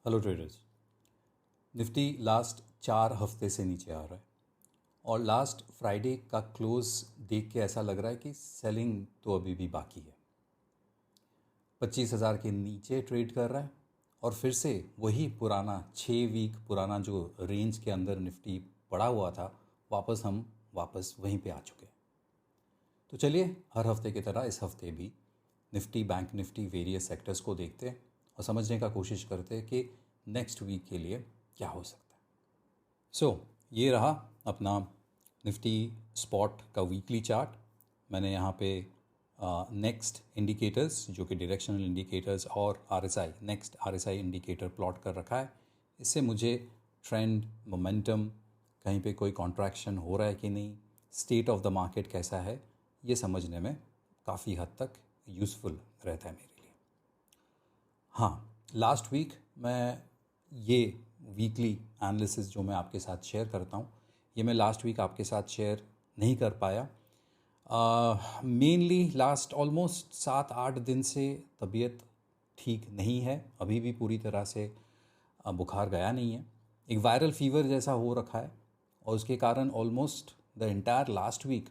Hello traders. Nifty last 4 हफ्ते से नीचे आ रहा है और लास्ट फ्राइडे का क्लोज देख के ऐसा लग रहा है कि सेलिंग तो अभी भी बाकी है। 25,000 के नीचे ट्रेड कर रहा है और फिर से वही पुराना 6 वीक पुराना जो रेंज के अंदर निफ्टी पड़ा हुआ था, हम वापस वहीं पे आ चुके हैं। तो चलिए हर हफ्ते की तरह इस हफ्ते भी Nifty, bank Nifty, various sectors को देखते हैं और समझने का कोशिश करते हैं कि नेक्स्ट वीक के लिए क्या हो सकता है। ये रहा अपना निफ्टी स्पॉट का वीकली चार्ट। मैंने यहाँ पे नेक्स्ट इंडिकेटर्स जो कि डायरेक्शनल इंडिकेटर्स और RSI, next RSI indicator plot कर रखा है। इससे मुझे ट्रेंड, मोमेंटम, कहीं पे कोई कॉन्ट्रैक्शन हो रहा है कि नहीं, स्टेट ऑफ द मार्केट कैसा है, ये समझने में काफ़ी हद तक यूज़फुल रहता है मेरे लिए। हाँ, लास्ट वीक मैं ये वीकली एनालिसिस जो मैं आपके साथ शेयर करता हूँ, ये मैं लास्ट वीक आपके साथ शेयर नहीं कर पाया। मेनली लास्ट ऑलमोस्ट 7-8 दिन से तबीयत ठीक नहीं है, अभी भी पूरी तरह से बुखार गया नहीं है। एक वायरल फीवर जैसा हो रखा है और उसके कारण almost the entire last week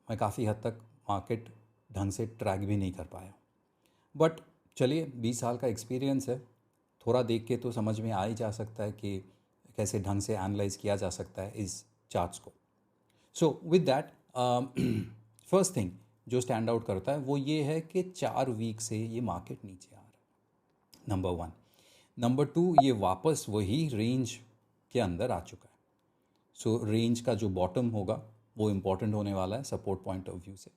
मैं काफ़ी हद तक मार्केट ढंग से ट्रैक भी नहीं कर पाया। बट चलिए, 20 साल का एक्सपीरियंस है, थोड़ा देख के तो समझ में आ ही जा सकता है कि कैसे ढंग से एनालाइज किया जा सकता है इस चार्ट्स को। So with that, first thing जो स्टैंड आउट करता है वो ये है कि 4 वीक से ये मार्केट नीचे आ रहा है, नंबर 1। नंबर 2, ये वापस वही रेंज के अंदर आ चुका है। सो रेंज का जो बॉटम होगा वो इम्पॉर्टेंट होने वाला है सपोर्ट पॉइंट ऑफ व्यू से।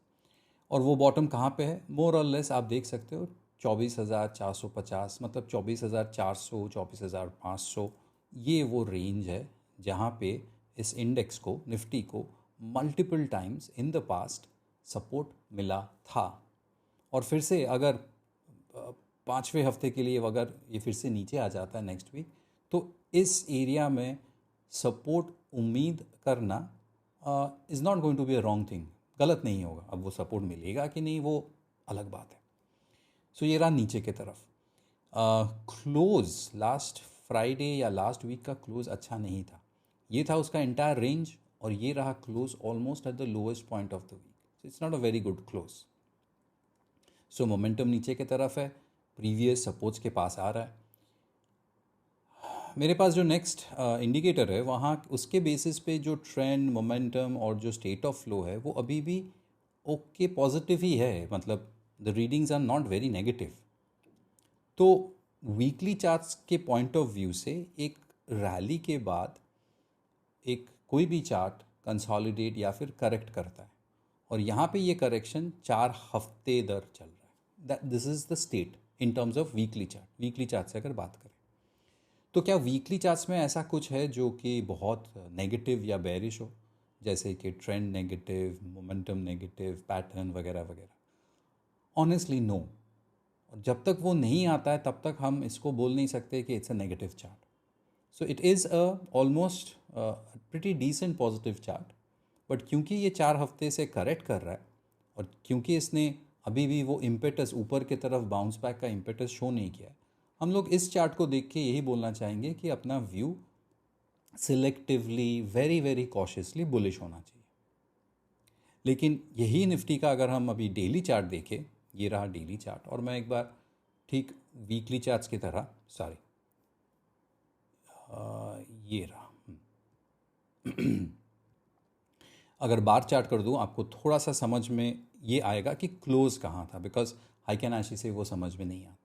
और वो बॉटम कहाँ पे है, मोर और लेस आप देख सकते हो 24,450, मतलब 24,400, 24,500, ये वो रेंज है जहाँ पे इस इंडेक्स को, निफ्टी को, multiple times in the past support मिला था। और फिर से अगर 5वें हफ्ते के लिए अगर ये फिर से नीचे आ जाता है नेक्स्ट वीक, तो इस एरिया में सपोर्ट उम्मीद करना is not going to be a wrong thing, गलत नहीं होगा। अब वो सपोर्ट मिलेगा कि नहीं वो अलग बात है। सो ये रहा नीचे की तरफ। क्लोज लास्ट फ्राइडे या लास्ट वीक का क्लोज अच्छा नहीं था, ये था उसका एंटायर रेंज और ये रहा close almost at the lowest point of the week. So it's not a very good close. So momentum नीचे की तरफ है, प्रीवियस सपोर्ट्स के पास आ रहा है। मेरे पास जो नेक्स्ट इंडिकेटर है वहाँ उसके बेसिस पे जो ट्रेंड, मोमेंटम और जो स्टेट ऑफ फ्लो है वो अभी भी ओके पॉजिटिव ही है, मतलब the readings are not very negative. तो वीकली चार्ट्स के पॉइंट ऑफ व्यू से एक रैली के बाद एक कोई भी चार्ट कंसोलिडेट या फिर करेक्ट करता है और यहाँ पे ये करेक्शन 4 हफ्ते दर चल रहा है। This is the state in terms of weekly chart. Weekly chart से अगर बात करें तो क्या वीकली चार्ट्स में ऐसा कुछ है जो कि बहुत नेगेटिव या बेरिश हो, जैसे कि trend negative, momentum negative, pattern वगैरह वगैरह? Honestly no. जब तक वो नहीं आता है तब तक हम इसको बोल नहीं सकते कि it's a negative chart. So it is a almost pretty decent positive chart. But क्योंकि ये 4 हफ्ते से करेक्ट कर रहा है और क्योंकि इसने अभी भी वो इम्पेटस ऊपर की तरफ बाउंस बैक का इम्पेटस शो नहीं किया है, हम लोग इस चार्ट को देख के यही बोलना चाहेंगे कि अपना view selectively, very very cautiously bullish होना चाहिए। लेकिन यही निफ्टी का अगर हम अभी डेली चार्ट देखें, ये रहा डेली चार्ट, और मैं एक बार ठीक वीकली चार्ट्स की तरह, सॉरी ये रहा, अगर बार चार्ट कर दूं आपको थोड़ा सा समझ में ये आएगा कि क्लोज कहाँ था, बिकॉज हाइकेनाशी से वो समझ में नहीं आता।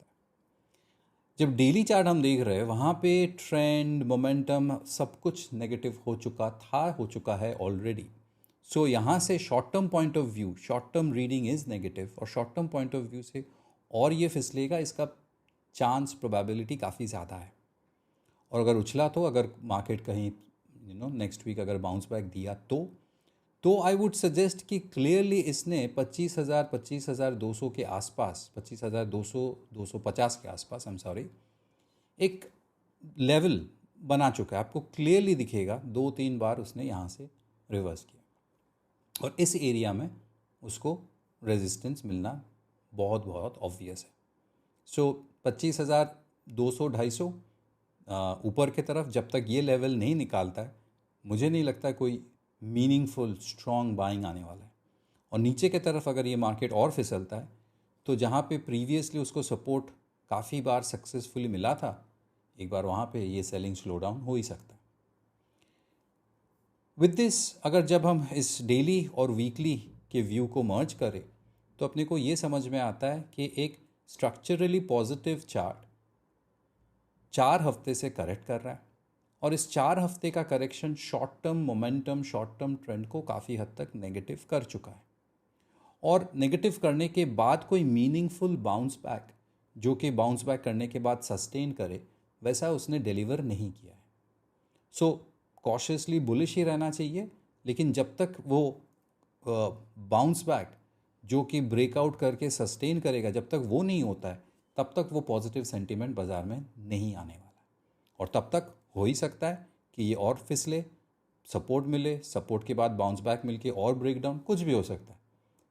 जब डेली चार्ट हम देख रहे हैं वहाँ पे ट्रेंड, मोमेंटम सब कुछ नेगेटिव हो चुका था, हो चुका है ऑलरेडी। सो यहाँ से short term point of view, short term reading is negative और short term point of view से और ये फिसलेगा, इसका चांस, प्रोबेबिलिटी काफ़ी ज़्यादा है। और अगर उछला तो, अगर मार्केट कहीं नेक्स्ट वीक अगर बाउंस बैक दिया तो आई वुड सजेस्ट कि क्लियरली इसने 25,000, 25,200 के आसपास, 25,200, 250 के आसपास, आई एम सॉरी, एक लेवल बना चुका है। आपको क्लियरली दिखेगा 2-3 बार उसने यहाँ से रिवर्स किया और इस एरिया में उसको रेजिस्टेंस मिलना बहुत बहुत ऑब्वियस है। सो 25,200, 250 ऊपर की तरफ जब तक ये लेवल नहीं निकालता है, मुझे नहीं लगता कोई मीनिंगफुल स्ट्रॉन्ग बाइंग आने वाला है। और नीचे की तरफ अगर ये मार्केट और फिसलता है तो जहाँ पे प्रीवियसली उसको सपोर्ट काफ़ी बार सक्सेसफुली मिला था, एक बार वहाँ पे ये सेलिंग स्लो डाउन हो ही सकता है। विद दिस, अगर जब हम इस डेली और वीकली के व्यू को मर्ज करें तो अपने को ये समझ में आता है कि एक स्ट्रक्चरली पॉजिटिव चार्ट 4 हफ्ते से करेक्ट कर रहा है, और इस 4 हफ्ते का correction short term momentum, short term trend को काफ़ी हद तक नेगेटिव कर चुका है। और नेगेटिव करने के बाद कोई मीनिंगफुल बाउंस बैक, जो कि बाउंस बैक करने के बाद सस्टेन करे, वैसा उसने डिलीवर नहीं किया है। सो कॉशियसली बुलिश ही रहना चाहिए, लेकिन जब तक वो बाउंस बैक जो कि ब्रेकआउट करके सस्टेन करेगा, जब तक वो नहीं होता है, तब तक वो पॉजिटिव सेंटीमेंट बाज़ार में नहीं आने वाला है। और तब तक हो ही सकता है कि ये और फिसले, सपोर्ट मिले, सपोर्ट के बाद बाउंस बैक मिलके और ब्रेकडाउन, कुछ भी हो सकता है।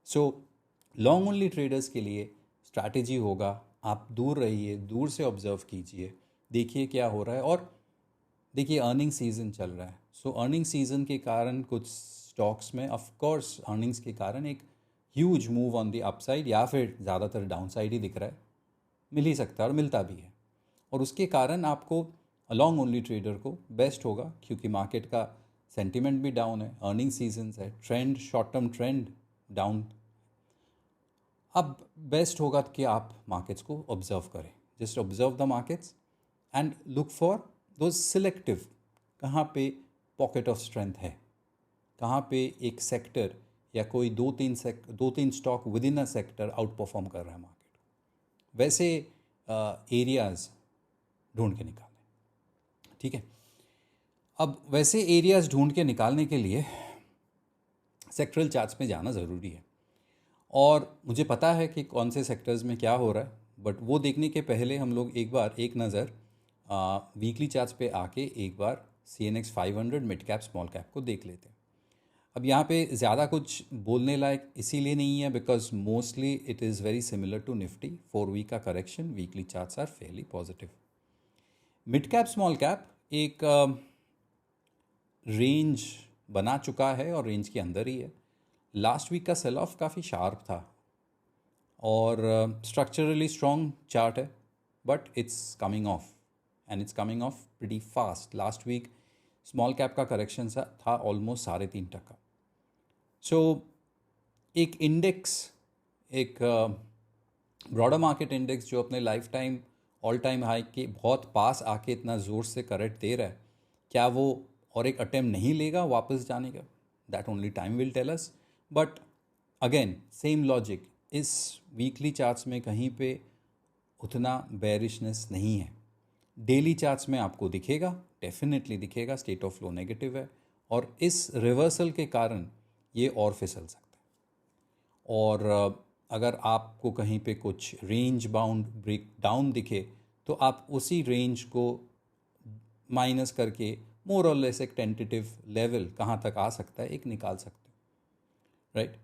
सो लॉन्ग ओनली ट्रेडर्स के लिए स्ट्रैटेजी होगा, आप दूर रहिए, दूर से ऑब्जर्व कीजिए, देखिए क्या हो रहा है। और देखिए अर्निंग सीज़न चल रहा है, सो अर्निंग सीज़न के कारण कुछ स्टॉक्स में ऑफ कोर्स अर्निंग्स के कारण एक huge move on the upside या फिर ज़्यादातर डाउन साइड ही दिख रहा है, मिल ही सकता है और मिलता भी है। और उसके कारण आपको लॉन्ग ओनली ट्रेडर को बेस्ट होगा, क्योंकि मार्केट का सेंटीमेंट भी डाउन है, अर्निंग सीजन्स है, trend, short term trend down. अब बेस्ट होगा कि आप मार्केट्स को ऑब्जर्व करें, just observe the markets and look for दो सिलेक्टिव, कहाँ पे पॉकेट ऑफ स्ट्रेंथ है, कहाँ पे एक सेक्टर या कोई दो तीन stock with in a sector out perform कर रहा है मार्केट को, वैसे एरियाज़ ढूंढ के निकालें। ठीक है, अब वैसे एरियाज़ ढूंढ के निकालने के लिए सेक्टरल चार्ट्स में जाना ज़रूरी है, और मुझे पता है कि कौन से सेक्टर्स में क्या हो रहा है, बट वो देखने के पहले हम लोग एक नज़र वीकली चार्ट्स पे आके एक बार CNX 500 mid cap small cap को देख लेते हैं। अब यहाँ पे ज़्यादा कुछ बोलने लायक इसीलिए नहीं है because mostly it is very similar to Nifty. 4 week का correction, weekly charts are fairly positive. Mid cap small cap एक रेंज बना चुका है और रेंज के अंदर ही है। लास्ट वीक का सेल ऑफ काफ़ी शार्प था और स्ट्रक्चरली स्ट्रॉन्ग चार्ट है, but it's coming off and it's coming off pretty fast. Last week small cap का करेक्शन था ऑलमोस्ट 3.5%। सो एक इंडेक्स, एक ब्रॉडर मार्केट इंडेक्स जो अपने life time all time high के बहुत पास आके इतना ज़ोर से करेक्ट दे रहा है, क्या वो और एक अटेम्प्ट नहीं लेगा वापस जाने का? That only time will tell us. But again same logic, इस वीकली चार्ट्स में कहीं पे उतना बेरिशनेस नहीं है। डेली चार्ट्स में आपको दिखेगा, डेफिनेटली दिखेगा, स्टेट ऑफ फ्लो नेगेटिव है और इस रिवर्सल के कारण ये और फिसल सकता है। और अगर आपको कहीं पे कुछ रेंज बाउंड ब्रेक डाउन दिखे तो आप उसी रेंज को माइनस करके मोर और लेस एक टेंटेटिव लेवल कहाँ तक आ सकता है एक निकाल सकते हैं, right.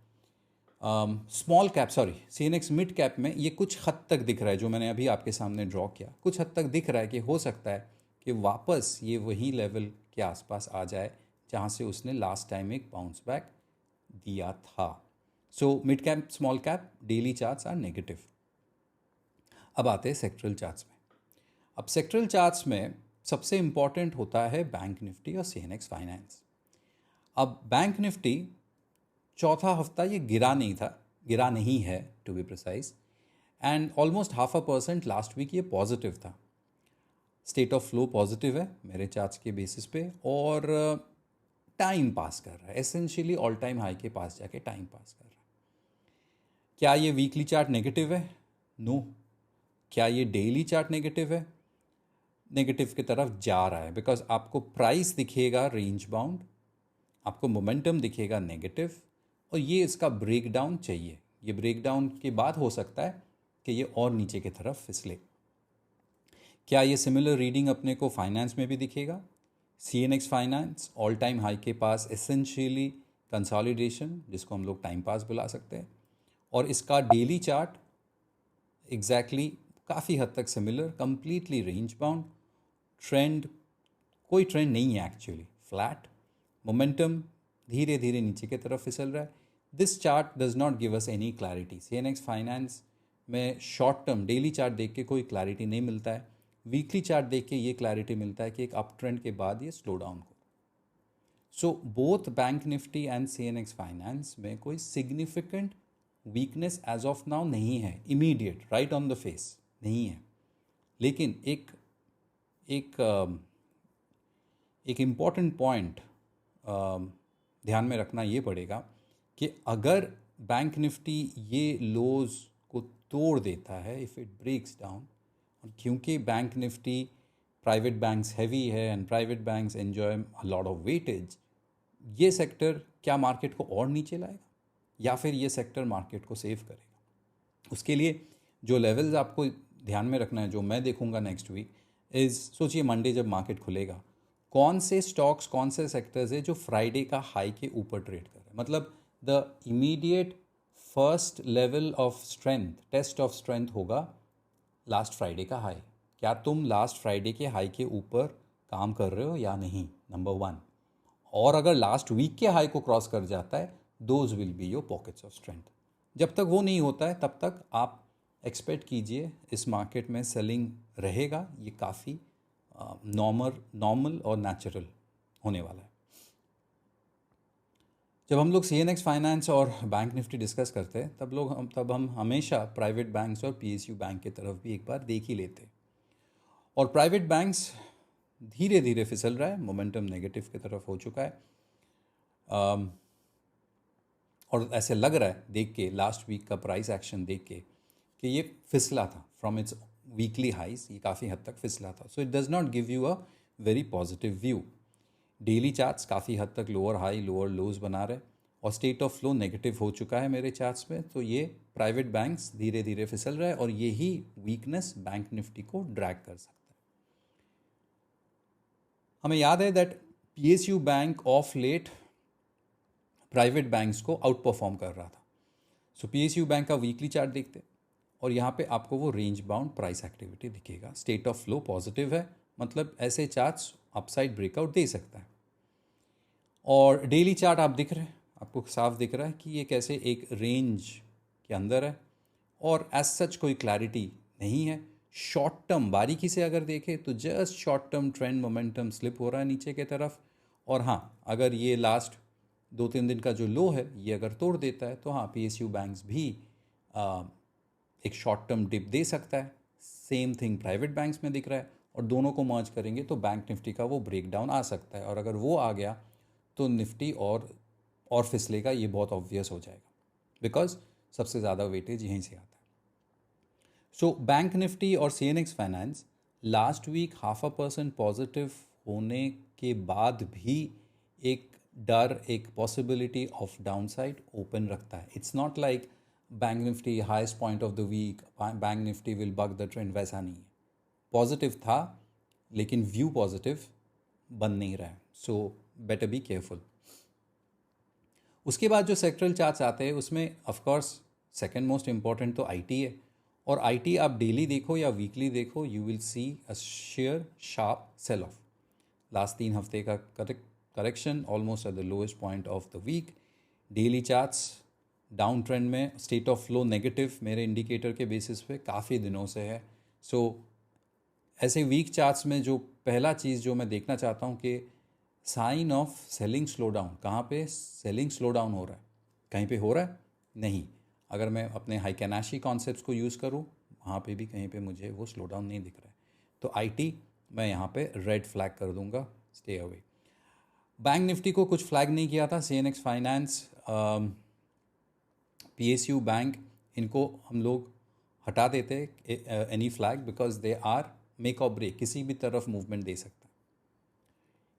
Small cap, sorry, CNX mid cap में ये कुछ हद तक दिख रहा है, जो मैंने अभी आपके सामने ड्रॉ किया, कुछ हद तक दिख रहा है कि हो सकता है कि वापस ये वही लेवल के आसपास आ जाए जहाँ से उसने लास्ट टाइम एक बाउंस बैक दिया था। So mid cap small cap daily charts are negative. अब आते हैं सेक्टरल चार्ट्स में। अब सेक्टरल चार्ट्स में सबसे इम्पॉर्टेंट होता है बैंक निफ्टी और CNX फाइनेंस। अब बैंक निफ्टी चौथा हफ्ता ये गिरा नहीं है to be precise, and almost 0.5% last week ये पॉजिटिव था। स्टेट ऑफ फ्लो पॉजिटिव है मेरे चार्ट्स के बेसिस पे और टाइम पास कर रहा है, एसेंशियली ऑल टाइम हाई के पास जाके टाइम पास कर रहा है। क्या ये वीकली चार्ट नेगेटिव है? नो। क्या ये डेली चार्ट नेगेटिव है? नेगेटिव की तरफ जा रहा है, बिकॉज आपको प्राइस दिखेगा रेंज बाउंड, आपको मोमेंटम दिखेगा नेगेटिव, और ये इसका ब्रेकडाउन चाहिए। ये ब्रेकडाउन के बाद हो सकता है कि ये और नीचे की तरफ फिसले। क्या ये सिमिलर रीडिंग अपने को फाइनेंस में भी दिखेगा? CNX finance all time high के पास एसेंशियली कंसोलिडेशन, जिसको हम लोग टाइम पास बुला सकते हैं, और इसका डेली चार्ट एग्जैक्टली काफ़ी हद तक similar, completely range bound, trend, कोई ट्रेंड नहीं है एक्चुअली, फ्लैट मोमेंटम धीरे धीरे नीचे की तरफ फिसल रहा है। This chart does not give us any clarity. CNX finance में शॉर्ट टर्म डेली चार्ट देख के कोई क्लैरिटी नहीं मिलता है, वीकली चार्ट देख के ये क्लैरिटी मिलता है कि एक अप ट्रेंड के बाद ये स्लो डाउन हो। So both bank Nifty and CNX finance में कोई significant weakness as of now नहीं है, immediate right on the face नहीं है। लेकिन एक एक एक इम्पॉर्टेंट पॉइंट ध्यान में रखना ये पड़ेगा कि अगर बैंक निफ्टी ये लोज को तोड़ देता है, इफ़ इट ब्रेक्स डाउन, क्योंकि bank Nifty private banks heavy है and private banks enjoy a lot of weightage, ये सेक्टर क्या मार्केट को और नीचे लाएगा या फिर ये सेक्टर मार्केट को सेव करेगा? उसके लिए जो लेवल्स आपको ध्यान में रखना है, जो मैं देखूंगा नेक्स्ट वीक इज़, सोचिए मंडे जब मार्केट खुलेगा, कौन से स्टॉक्स, कौन से सेक्टर्स है जो फ्राइडे का हाई के ऊपर ट्रेड कर रहे हैं। मतलब the immediate first level of strength, test of strength होगा लास्ट फ्राइडे का हाई। क्या तुम लास्ट फ्राइडे के हाई के ऊपर काम कर रहे हो या नहीं, नंबर वन। और अगर लास्ट वीक के हाई को क्रॉस कर जाता है, those will be your pockets of strength. जब तक वो नहीं होता है तब तक आप एक्सपेक्ट कीजिए इस मार्केट में सेलिंग रहेगा। ये काफ़ी नॉर्मल और नेचुरल होने वाला है। जब हम लोग सीएनएक्स फाइनेंस और बैंक निफ्टी डिस्कस करते हैं तब हम हमेशा प्राइवेट बैंक्स और पीएसयू बैंक की तरफ भी एक बार देख ही लेते हैं। और प्राइवेट बैंक्स धीरे धीरे फिसल रहा है, मोमेंटम नेगेटिव की तरफ हो चुका है। और ऐसे लग रहा है देख के, लास्ट वीक का प्राइस एक्शन देख के, कि ये फिसला था फ्रॉम इट्स वीकली हाइज, ये काफ़ी हद तक फिसला था। So it does not give you a very positive view. Daily charts काफ़ी हद तक लोअर हाई लोअर लोज बना रहे और स्टेट ऑफ फ्लो नेगेटिव हो चुका है मेरे चार्ट्स में। तो ये प्राइवेट बैंक्स धीरे धीरे फिसल रहा है और यही वीकनेस बैंक निफ्टी को ड्रैग कर सकता है। हमें याद है that PSU bank of late private banks को आउट परफॉर्म कर रहा था। सो पीएसयू बैंक का वीकली चार्ट देखते और यहाँ पे आपको वो रेंज बाउंड प्राइस एक्टिविटी दिखेगा। स्टेट ऑफ फ्लो पॉजिटिव है, मतलब ऐसे चार्ट्स अपसाइड ब्रेकआउट दे सकता है। और डेली चार्ट आप दिख रहे हैं, आपको साफ दिख रहा है कि ये कैसे एक रेंज के अंदर है और एज सच कोई क्लैरिटी नहीं है। शॉर्ट टर्म बारीकी से अगर देखें तो just short term trend momentum slip हो रहा है नीचे की तरफ। और हाँ, अगर ये लास्ट 2-3 दिन का जो लो है ये अगर तोड़ देता है तो हाँ, पीएसयू बैंक्स भी एक शॉर्ट टर्म डिप दे सकता है। सेम थिंग प्राइवेट बैंक्स में दिख रहा है और दोनों को मर्ज करेंगे तो बैंक निफ्टी का वो ब्रेक डाउन आ सकता है। और अगर वो आ गया तो निफ्टी और फिसलेगा, ये बहुत ऑब्वियस हो जाएगा, बिकॉज सबसे ज़्यादा वेटेज यहीं से आता है। सो बैंक निफ्टी और CNX finance last week 0.5% positive होने के बाद भी एक डर, एक पॉसिबिलिटी ऑफ डाउनसाइड ओपन रखता है। It's not like bank Nifty highest point of the week, bank Nifty will buck the trend, वैसा नहीं है। पॉजिटिव था लेकिन व्यू पॉजिटिव बन नहीं रहा है। So better be careful. उसके बाद जो सेक्टरल चार्ट्स आते हैं उसमें ऑफकोर्स सेकेंड मोस्ट इम्पॉर्टेंट तो आईटी है। और आईटी आप डेली देखो या वीकली देखो, you will see a share sharp sell off. Last 3 हफ्ते का correction almost at the lowest point of the week. Daily charts down trend में, स्टेट ऑफ फ्लो नेगेटिव मेरे इंडिकेटर के बेसिस पे काफ़ी दिनों से है। सो ऐसे वीक चार्ट्स में जो पहला चीज़ जो मैं देखना चाहता हूँ कि sign off selling slow down, कहाँ पे सेलिंग स्लो डाउन हो रहा है, कहीं पे हो रहा है नहीं। अगर मैं अपने हाइकेनाशी कॉन्सेप्ट्स को यूज़ करूँ वहाँ पे भी कहीं पे मुझे वो स्लो डाउन नहीं दिख रहा है। तो आईटी मैं यहाँ पे रेड फ्लैग कर दूंगा, स्टे अवे। बैंक निफ्टी को कुछ फ्लैग नहीं किया था, सीएनएक्स फाइनेंस, पीएसयू बैंक, इनको हम लोग हटा देते any flag, because they are make or break, किसी भी तरफ मूवमेंट दे सकता है।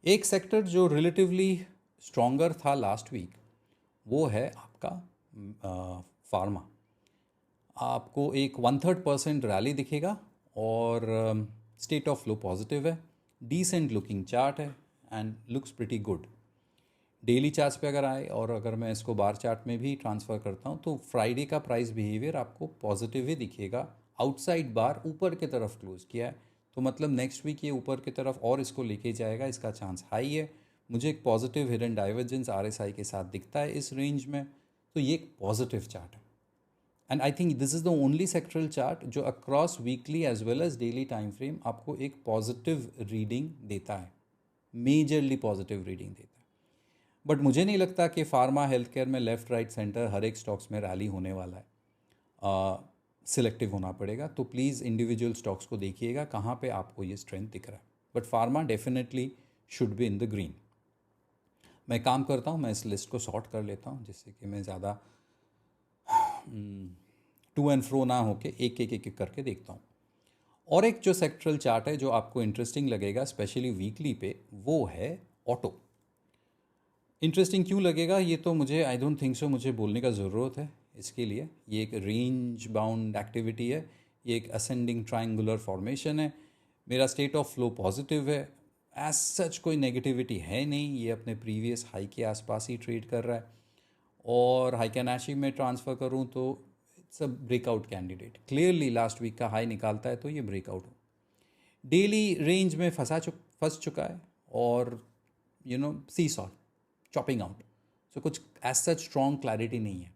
एक सेक्टर जो रिलेटिवली स्ट्रॉन्गर था लास्ट वीक वो है आपका फार्मा। आपको एक 1/3% रैली दिखेगा और स्टेट ऑफ फ्लो पॉजिटिव है, डिसेंट लुकिंग चार्ट है and looks pretty good. Daily charts पे अगर आए और अगर मैं इसको बार चार्ट में भी ट्रांसफ़र करता हूँ तो फ्राइडे का प्राइस बिहेवियर आपको पॉजिटिव ही दिखेगा। आउटसाइड बार ऊपर की तरफ क्लोज किया है तो मतलब नेक्स्ट वीक ये ऊपर की तरफ और इसको लेके जाएगा, इसका चांस हाई है। मुझे एक पॉजिटिव हिडन डाइवर्जेंस RSI के साथ दिखता है इस रेंज में, तो ये एक पॉजिटिव चार्ट है। And I think this is the only sectoral chart जो across weekly as well as daily time frame आपको एक पॉजिटिव रीडिंग देता है, मेजरली पॉजिटिव रीडिंग देता है। बट मुझे नहीं लगता कि फार्मा हेल्थ केयर में लेफ्ट राइट सेंटर हर एक स्टॉक्स में रैली होने वाला है। सिलेक्टिव होना पड़ेगा, तो प्लीज़ इंडिविजुअल स्टॉक्स को देखिएगा कहाँ पे आपको ये स्ट्रेंथ दिख रहा है। But pharma definitely should be in the green. मैं काम करता हूँ, मैं इस लिस्ट को सॉर्ट कर लेता हूँ जिससे कि मैं ज़्यादा टू एंड फ्रो ना होके एक एक एक एक करके देखता हूँ। और एक जो सेक्टरल चार्ट है जो आपको इंटरेस्टिंग लगेगा स्पेशली वीकली पे, वो है ऑटो। इंटरेस्टिंग क्यों लगेगा ये तो मुझे आई डोंट थिंक सो मुझे बोलने का ज़रूरत है इसके लिए। ये एक रेंज बाउंड एक्टिविटी है, ये एक असेंडिंग ट्रायंगुलर फॉर्मेशन है, मेरा स्टेट ऑफ फ्लो पॉजिटिव है, एज सच कोई नेगेटिविटी है नहीं, ये अपने प्रीवियस हाई के आसपास ही ट्रेड कर रहा है। और हाइकेनाशी में ट्रांसफ़र करूँ तो it's a breakout candidate, clearly last week का हाई निकालता है तो ये ब्रेकआउट हो। डेली रेंज में फंस चुका है और सी सॉ चॉपिंग आउट। सो कुछ एज सच स्ट्रॉन्ग क्लैरिटी नहीं है,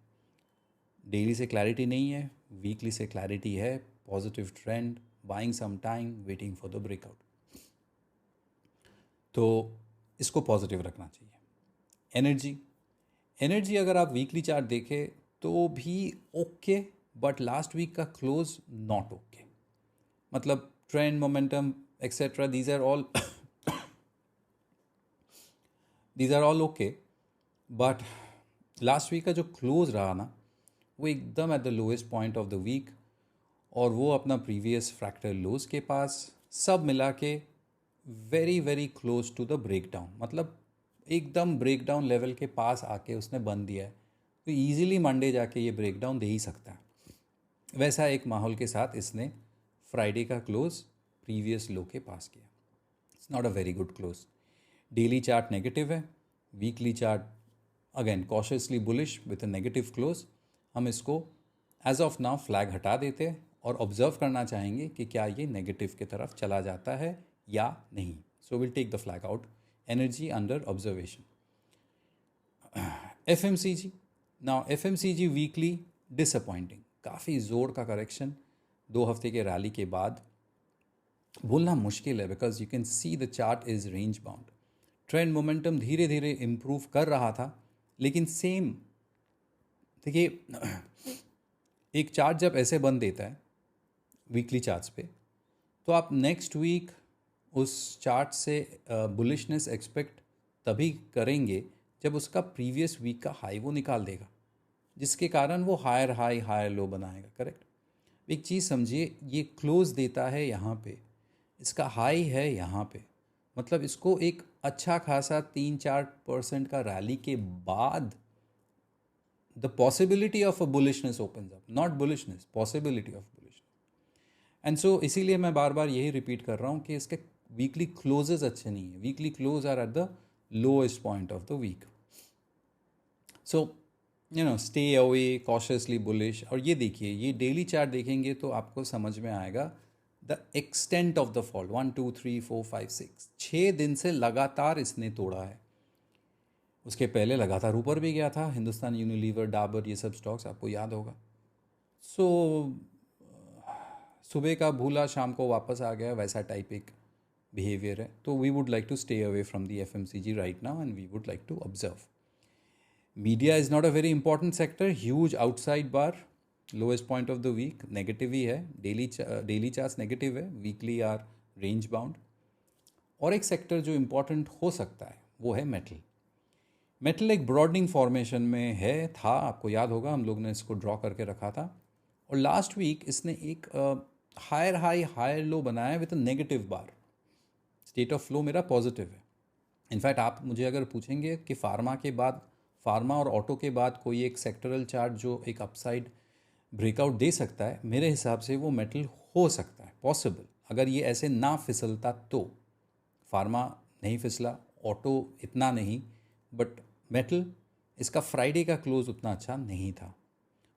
डेली से क्लैरिटी नहीं है, वीकली से क्लैरिटी है, positive trend, buying some time, waiting for the breakout. तो इसको पॉजिटिव रखना चाहिए। एनर्जी अगर आप वीकली चार्ट देखें तो भी ओके, बट लास्ट वीक का क्लोज नॉट ओके। मतलब trend momentum etcetera these are all okay, but last week का जो क्लोज रहा ना वो एकदम at the lowest point of the week, और वो अपना प्रीवियस फ्रैक्टल लोज के पास सब मिला के very very close to the breakdown, मतलब एकदम ब्रेकडाउन लेवल के पास आके उसने बंद दिया है। तो ईजिली मंडे जाके ये ब्रेकडाउन दे ही सकता है। वैसा एक माहौल के साथ इसने फ्राइडे का क्लोज प्रीवियस लो के पास किया। It's not a very good close. Daily chart negative है, weekly chart again cautiously bullish with a negative close. हम इसको एज ऑफ नाउ फ्लैग हटा देते हैं और ऑब्जर्व करना चाहेंगे कि क्या ये नेगेटिव की तरफ चला जाता है या नहीं। So will take the flag out, energy under observation. FMCG, now FMCG weekly disappointing, काफ़ी ज़ोर का करेक्शन 2 हफ्ते के रैली के बाद। बोलना मुश्किल है because you can see the chart is range bound. Trend momentum धीरे धीरे इम्प्रूव कर रहा था, लेकिन सेम देखिए एक चार्ट जब ऐसे बन देता है वीकली चार्ट्स पे, तो आप नेक्स्ट वीक उस चार्ट से बुलिशनेस एक्सपेक्ट तभी करेंगे जब उसका प्रीवियस वीक का हाई वो निकाल देगा, जिसके कारण वो हायर हाई हायर लो बनाएगा। करेक्ट। एक चीज़ समझिए, ये क्लोज देता है यहाँ पे, इसका हाई है यहाँ पे, मतलब इसको एक अच्छा खासा 3-4% का रैली के बाद the possibility of a bullishness opens up, not bullishness, possibility of bullishness. And so इसीलिए मैं बार बार यही रिपीट कर रहा हूँ कि इसके वीकली क्लोजेस अच्छे नहीं है, weekly close are at the lowest point of the week. So stay away, cautiously bullish. और ये देखिए, ये डेली चार्ट देखेंगे तो आपको समझ में आएगा the extent of the fall. 1 2 3 4 5 6 दिन से लगातार इसने तोड़ा है। उसके पहले लगातार ऊपर भी गया था, हिंदुस्तान यूनिलीवर, डाबर, ये सब स्टॉक्स आपको याद होगा। सो सुबह का भूला शाम को वापस आ गया, वैसा टाइप एक बिहेवियर है। तो we would like to stay away from the FMCG right now and we would like to observe. Media is not a very important sector, huge outside bar, lowest point of the week, negative ही है, daily charts negative है, weekly are range bound. और एक sector जो important हो सकता है वो है मेटल एक ब्रॉडनिंग फॉर्मेशन में है, था, आपको याद होगा हम लोग ने इसको ड्रॉ करके रखा था। और लास्ट वीक इसने एक हायर हाई हायर लो बनाया with a negative bar. State of flow मेरा पॉजिटिव है। इनफैक्ट आप मुझे अगर पूछेंगे कि फार्मा और ऑटो के बाद कोई एक सेक्टरल चार्ट जो एक अपसाइड ब्रेकआउट दे सकता है, मेरे हिसाब से वो मेटल हो सकता है, पॉसिबल, अगर ये ऐसे ना फिसलता तो। फार्मा नहीं फिसला, ऑटो इतना नहीं, बट मेटल, इसका फ्राइडे का क्लोज उतना अच्छा नहीं था।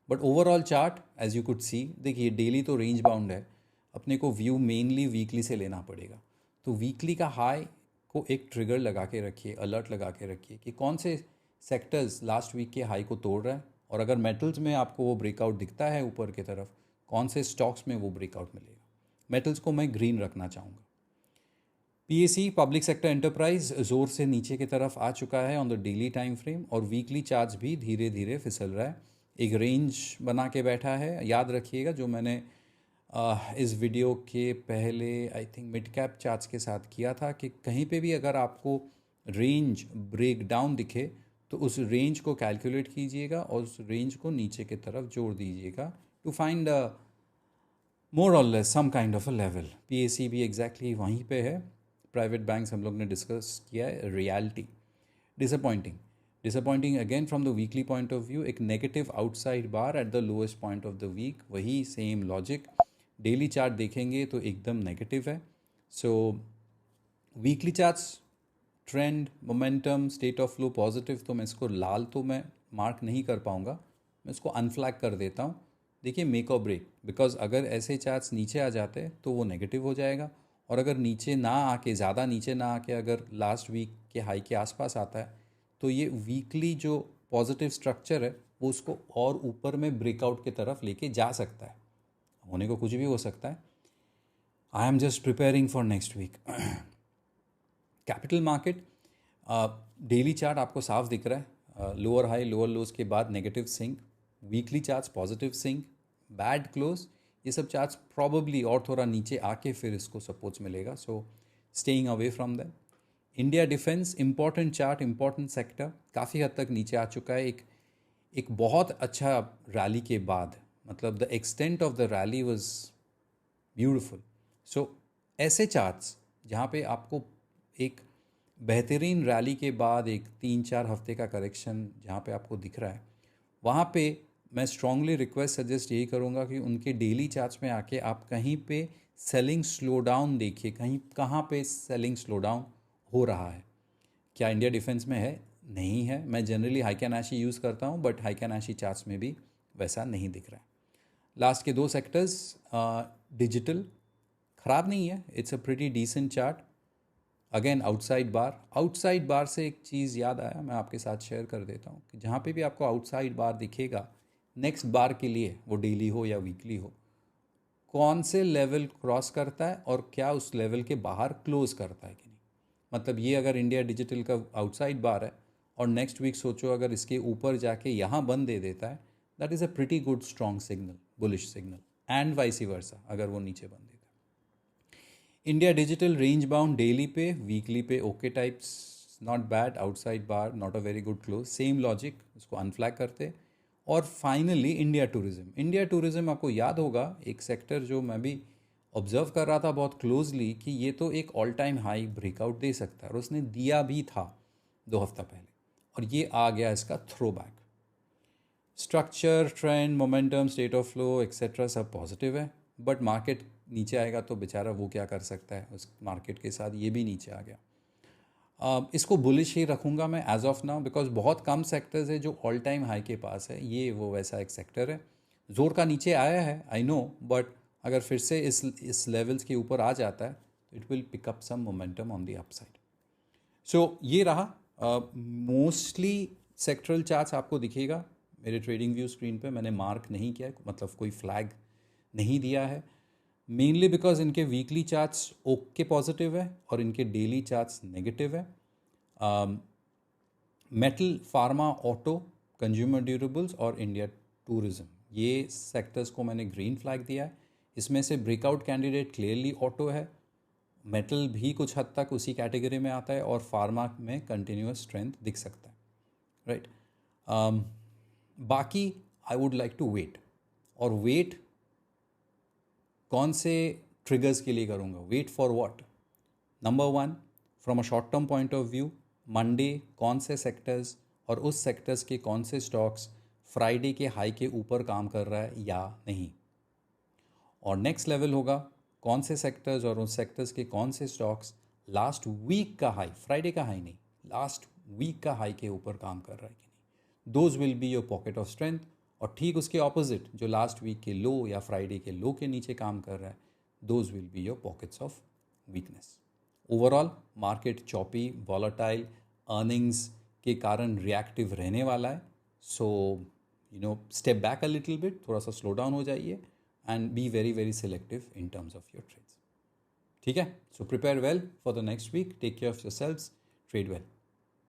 But overall chart as you could see, देखिए डेली तो रेंज बाउंड है, अपने को व्यू मेनली वीकली से लेना पड़ेगा। तो वीकली का हाई को एक ट्रिगर लगा के रखिए, अलर्ट लगा के रखिए कि कौन से सेक्टर्स लास्ट वीक के हाई को तोड़ रहा है, और अगर मेटल्स में आपको वो ब्रेकआउट दिखता है ऊपर की तरफ, कौन से स्टॉक्स में वो ब्रेकआउट मिलेगा। मेटल्स को मैं ग्रीन रखना चाहूँगा। पीएसई पब्लिक सेक्टर एंटरप्राइज ज़ोर से नीचे की तरफ आ चुका है on the daily time frame, और वीकली चार्ट्स भी धीरे धीरे फिसल रहा है, एक रेंज बना के बैठा है। याद रखिएगा जो मैंने इस वीडियो के पहले I think mid cap charts के साथ किया था कि कहीं पे भी अगर आपको रेंज ब्रेक डाउन दिखे तो उस रेंज को कैलकुलेट कीजिएगा और उस रेंज को नीचे की तरफ जोड़ दीजिएगा टू फाइंड मोर और less some kind of a level. PSE भी एग्जैक्टली वहीं पे है। प्राइवेट बैंक्स हम लोग ने डिस्कस किया है। Reality disappointing again from the weekly point of view, एक negative outside bar at the lowest point of the week, वही सेम लॉजिक। डेली चार्ट देखेंगे तो एकदम नेगेटिव है। So weekly charts trend, momentum, state of flow positive, तो मैं इसको लाल तो मैं मार्क नहीं कर पाऊँगा, मैं इसको अनफ्लैग कर देता हूँ। देखिए मेक और ब्रेक, बिकॉज अगर ऐसे चार्ट्स नीचे आ जाते हैं तो वो नेगेटिव हो जाएगा, और अगर नीचे ना आके, ज़्यादा नीचे ना आके अगर लास्ट वीक के हाई के आसपास आता है तो ये वीकली जो पॉजिटिव स्ट्रक्चर है वो उसको और ऊपर में ब्रेकआउट की तरफ लेके जा सकता है। होने को कुछ भी हो सकता है। I am just preparing for next week. Capital market daily chart आपको साफ दिख रहा है, लोअर हाई लोअर लोज के बाद negative sync, weekly charts positive sync, bad close, ये सब चार्ट्स प्रॉबली और थोड़ा नीचे आके फिर इसको सपोर्ट्स मिलेगा। So staying away from that. India defence important chart, important sector, काफ़ी हद तक नीचे आ चुका है। एक बहुत अच्छा रैली के बाद, मतलब the extent of the rally was beautiful. So ऐसे चार्ट्स जहाँ पे आपको एक बेहतरीन रैली के बाद एक 3-4 हफ्ते का करेक्शन जहाँ पे आपको दिख रहा है, वहाँ पे मैं स्ट्रांगली रिक्वेस्ट सजेस्ट यही करूँगा कि उनके डेली चार्ट्स में आके आप कहीं पे सेलिंग स्लो डाउन देखिए, कहीं कहाँ पे सेलिंग स्लो डाउन हो रहा है। क्या इंडिया डिफेंस में है? नहीं है। मैं जनरली हाइकैनाशी यूज़ करता हूँ, बट हाइकैनाशी चार्ट्स में भी वैसा नहीं दिख रहा है। लास्ट के 2 सेक्टर्स, डिजिटल ख़राब नहीं है, it's a pretty decent chart. Again outside bar से एक चीज़ याद आया, मैं आपके साथ शेयर कर देता हूँ कि जहाँ पे भी आपको आउटसाइड बार दिखेगा नेक्स्ट बार के लिए, वो डेली हो या वीकली हो, कौन से लेवल क्रॉस करता है और क्या उस लेवल के बाहर क्लोज करता है कि नहीं। मतलब ये अगर इंडिया डिजिटल का आउटसाइड बार है और नेक्स्ट वीक सोचो अगर इसके ऊपर जाके यहाँ बंद दे देता है, that is a pretty good strong signal, bullish signal, and vice versa अगर वो नीचे बंद देता है। India digital range bound daily पे, वीकली पे okay types, not bad, outside bar not a very good close, same logic, उसको अनफ्लैग करते। और फाइनली इंडिया टूरिज्म आपको याद होगा एक सेक्टर जो मैं भी ऑब्जर्व कर रहा था बहुत क्लोजली कि ये तो एक ऑल टाइम हाई ब्रेकआउट दे सकता है, और उसने दिया भी था 2 हफ्ता पहले, और ये आ गया इसका throw back. Structure, trend, momentum, state of flow etcetera सब पॉजिटिव है, बट मार्केट नीचे आएगा तो बेचारा वो क्या कर सकता है, उस मार्केट के साथ ये भी नीचे आ गया। इसको बुलिश ही रखूँगा मैं एज ऑफ नाउ, बिकॉज बहुत कम सेक्टर्स है जो ऑल टाइम हाई के पास है, ये वो वैसा एक सेक्टर है। जोर का नीचे आया है आई नो, बट अगर फिर से इस लेवल्स के ऊपर आ जाता है तो it will pick up some momentum on the upside. So ये रहा मोस्टली सेक्टरल चार्ट्स आपको दिखेगा मेरे ट्रेडिंग व्यू स्क्रीन पे, मैंने मार्क नहीं किया, मतलब कोई फ्लैग नहीं दिया है, मेनली बिकॉज इनके वीकली चार्ट्स ओके पॉजिटिव है और इनके डेली चार्ट्स नेगेटिव है। Metal, pharma, auto, consumer durables और इंडिया टूरिज्म, ये सेक्टर्स को मैंने ग्रीन फ्लैग दिया है। इसमें से ब्रेकआउट कैंडिडेट क्लियरली ऑटो है, मेटल भी कुछ हद तक उसी कैटेगरी में आता है, और फार्मा में कंटिन्यूस स्ट्रेंथ दिख सकता है, राइट। बाकी I would like to wait, और वेट कौन से ट्रिगर्स के लिए करूँगा, wait for what. Number 1, from a short term point of view, Monday कौन से सेक्टर्स और उस सेक्टर्स के कौन से स्टॉक्स फ्राइडे के हाई के ऊपर काम कर रहा है या नहीं। और नेक्स्ट लेवल होगा कौन से सेक्टर्स और उस सेक्टर्स के कौन से स्टॉक्स लास्ट वीक का हाई, फ्राइडे का हाई नहीं, लास्ट वीक का हाई के ऊपर काम कर रहा है कि नहीं। Those will be your pocket of strength. और ठीक उसके ऑपोजिट जो लास्ट वीक के लो या फ्राइडे के लो के नीचे काम कर रहा है, those will be your pockets of weakness. Overall market choppy volatile earnings के कारण रिएक्टिव रहने वाला है. So step back a little bit, थोड़ा सा स्लो डाउन हो जाइए and be very very selective in terms of your trades. ठीक है. So prepare well for the next week. Take care of yourselves. Trade well.